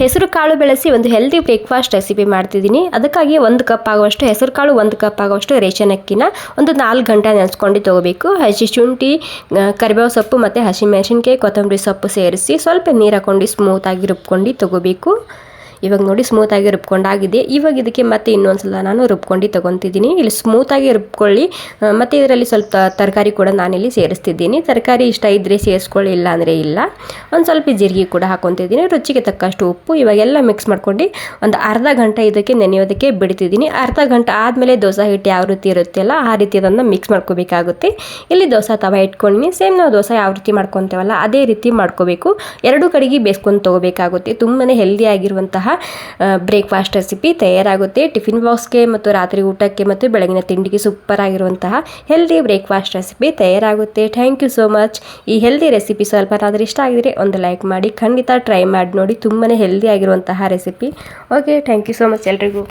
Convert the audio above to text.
ಹೆಸರು ಕಾಳು ಬೆಳೆಸಿ ಒಂದು ಹೆಲ್ದಿ ಬ್ರೇಕ್ಫಾಸ್ಟ್ ರೆಸಿಪಿ ಮಾಡ್ತಿದ್ದೀನಿ. ಅದಕ್ಕಾಗಿ 1 ಕಪ್ ಆಗುವಷ್ಟು ಹೆಸರು ಕಾಳು, 1 ಕಪ್ ಆಗುವಷ್ಟು ರೇಷನ್ ಅಕ್ಕಿನ ಒಂದು 4 ಗಂಟೆ ನೆನೆಸ್ಕೊಂಡು ತೊಗೋಬೇಕು. ಹಸಿ ಶುಂಠಿ, ಕರಿಬೇವು ಸೊಪ್ಪು ಮತ್ತು ಹಸಿಮೆಣಸಿನ್ಕಾಯಿ, ಕೊತ್ತಂಬರಿ ಸೊಪ್ಪು ಸೇರಿಸಿ ಸ್ವಲ್ಪ ನೀರು ಹಾಕೊಂಡು ಸ್ಮೂತಾಗಿ ರುಬ್ಕೊಂಡು ತೊಗೋಬೇಕು. ಇವಾಗ ನೋಡಿ ಸ್ಮೂತಾಗಿ ರುಬ್ಕೊಂಡಾಗಿದೆ. ಇವಾಗ ಇದಕ್ಕೆ ಮತ್ತೆ ಇನ್ನೊಂದ್ಸಲ ನಾನು ರುಬ್ಕೊಂಡು ತೊಗೊತಿದ್ದೀನಿ. ಇಲ್ಲಿ ಸ್ಮೂತಾಗಿ ರುಬ್ಕೊಳ್ಳಿ. ಮತ್ತು ಇದರಲ್ಲಿ ಸ್ವಲ್ಪ ತರಕಾರಿ ಕೂಡ ನಾನಿಲ್ಲಿ ಸೇರಿಸ್ತಿದ್ದೀನಿ. ತರಕಾರಿ ಇಷ್ಟ ಇದ್ದರೆ ಸೇರಿಸ್ಕೊಳ್ಳಿ, ಇಲ್ಲ ಅಂದರೆ ಇಲ್ಲ. ಒಂದು ಸ್ವಲ್ಪ ಜೀರಿಗೆ ಕೂಡ ಹಾಕೊತಿದ್ದೀನಿ, ರುಚಿಗೆ ತಕ್ಕಷ್ಟು ಉಪ್ಪು. ಇವಾಗೆಲ್ಲ ಮಿಕ್ಸ್ ಮಾಡ್ಕೊಂಡು ಒಂದು ಅರ್ಧ ಗಂಟೆ ಇದಕ್ಕೆ ನೆನೆಯೋದಕ್ಕೆ ಬಿಡ್ತಿದ್ದೀನಿ. ಅರ್ಧ ಗಂಟೆ ಆದಮೇಲೆ ದೋಸೆ ಹಿಟ್ಟು ಯಾವ ರೀತಿ ಇರುತ್ತೆಲ್ಲ ಆ ರೀತಿ ಅದನ್ನು ಮಿಕ್ಸ್ ಮಾಡ್ಕೋಬೇಕಾಗುತ್ತೆ. ಇಲ್ಲಿ ದೋಸೆ ತವ ಇಟ್ಕೊಂಡು ಸೇಮ್ ನಾವು ದೋಸೆ ಯಾವ ರೀತಿ ಮಾಡ್ಕೊತೇವಲ್ಲ ಅದೇ ರೀತಿ ಮಾಡ್ಕೋಬೇಕು. ಎರಡು ಕಡೆಗೆ ಬೇಯಿಸ್ಕೊಂಡು ತೊಗೋಬೇಕಾಗುತ್ತೆ. ತುಂಬಾ ಹೆಲ್ದಿ ಆಗಿರುವಂತಹ ಬ್ರೇಕ್ಫಾಸ್ಟ್ ರೆಸಿಪಿ ತಯಾರಾಗುತ್ತೆ. ಟಿಫಿನ್ ಬಾಕ್ಸ್ಗೆ ಮತ್ತು ರಾತ್ರಿ ಊಟಕ್ಕೆ ಮತ್ತು ಬೆಳಗಿನ ತಿಂಡಿಗೆ ಸೂಪರ್ ಆಗಿರುವಂತಹ ಹೆಲ್ದಿ ಬ್ರೇಕ್ಫಾಸ್ಟ್ ರೆಸಿಪಿ ತಯಾರಾಗುತ್ತೆ. Thank you so much. ಈ ಹೆಲ್ದಿ ರೆಸಿಪಿ ಸ್ವಲ್ಪನಾದರೂ ಇಷ್ಟ ಆಗಿದ್ರೆ ಒಂದು ಲೈಕ್ ಮಾಡಿ, ಖಂಡಿತ ಟ್ರೈ ಮಾಡಿ ನೋಡಿ. ತುಂಬಾ ಹೆಲ್ದಿ ಆಗಿರುವಂತಹ recipe. Okay, thank you so much ಎಲ್ರಿಗೂ.